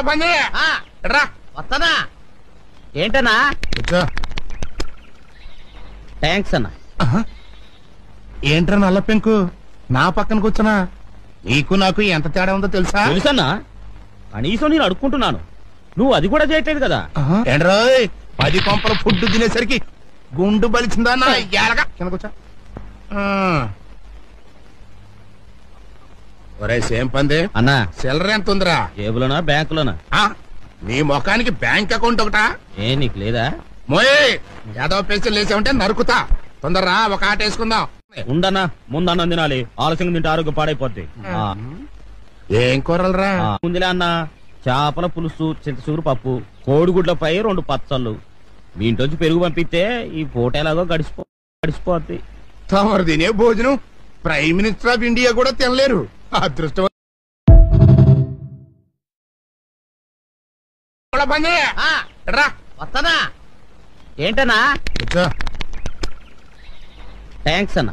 పంది రా వస్తానా ఏంటన్నా కూర్చో. థ్యాంక్స్ అన్న. ఏంట్రా నల్ల పెంకు నా పక్కన కూర్చున్నా? నీకు నాకు ఎంత తేడా ఉందో తెలుసా? తెలుసన్నా, కనీసం నేను అడుక్కుంటున్నాను, నువ్వు అది కూడా చేయట్లేదు కదా. ఏంట్రోయ్ 10 కొంపల ఫుడ్ తినేసరికి గుండు బలిచిందా నా ఎలగా? కింద కూర్చో. ఒరే సేమ్ పంది అన్నా, సిల్లర ఎంత ఉందిరా? జేబులోనా బ్యాంకులోనా? నీ ముఖానికి బ్యాంక్ అకౌంట్ ఒకటా? నీకు లేదా? మోయ్ ఏదో పెన్సిల్ లేసామంటే నరుకుతా. తొందరరా ఒక ఆట వేసుకుందాం. ఉండన్నా, ముందన్నం తినాలి, ఆలస్యం తింటే ఆరోగ్యం పాడైపోద్ది. ఏం కూరలరా? ముందులే అన్న, చేపల పులుసు, చింతసూరు పప్పు, కోడిగుడ్లపై 2 పచ్చళ్ళు. మీ ఇంటి పెరుగు పంపిస్తే ఈ పూట ఎలాగో గడిచిపోద్ది. తమరు తినే భోజనం ప్రైమ్ మినిస్టర్ ఆఫ్ ఇండియా కూడా తినలేరు. అదృష్టం. రా వస్తానా ఏంటన్నా? కూర్చో. థ్యాంక్స్ అన్న.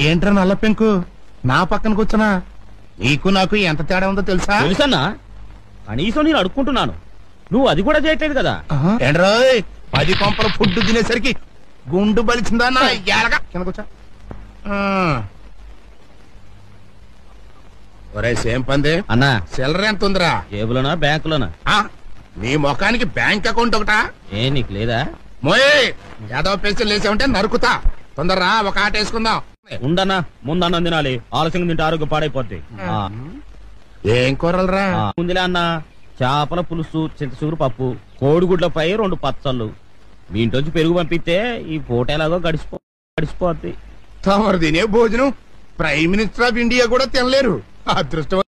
ఏంట్రా నల్ల పెంకు నా పక్కన కూర్చున్నా? నీకు నాకు ఎంత తేడా ఉందో తెలుసా? తెలుసన్నా, కనీసం నేను అడుక్కుంటున్నాను, నువ్వు అది కూడా చేయట్లేదు కదా. ఏంట్రోయ్ 10 కొంపల ఫుడ్ తినేసరికి గుండు బలిచిందా నా ఎలగా? కింద కూర్చో. ఒరే సేమ్ పంది అన్నా, సిల్లర ఎంత ఉందిరా? జేబులోనా బ్యాంకులోనా? నీ ముఖానికి బ్యాంక్ అకౌంట్ ఒకటా? నీకు లేదా? మోయ్ ఏదో పెన్సిల్ లేసామంటే నరుకుతా. తొందరరా ఒక ఆట వేసుకుందాం. ఉండన్నా, ముందన్నం తినాలి, ఆలస్యం తింటే ఆరోగ్యం పాడైపోద్ది. ఏం కూరలరా? ముందులే అన్న, చేపల పులుసు, చింతసూరు పప్పు, కోడిగుడ్లపై 2 పచ్చళ్ళు. మీ ఇంటి పెరుగు పంపిస్తే ఈ పూట ఎలాగో గడిచిపోద్ది. తమరు తినే భోజనం ప్రైమ్ మినిస్టర్ ఆఫ్ ఇండియా కూడా తినలేరు. అదృష్టం.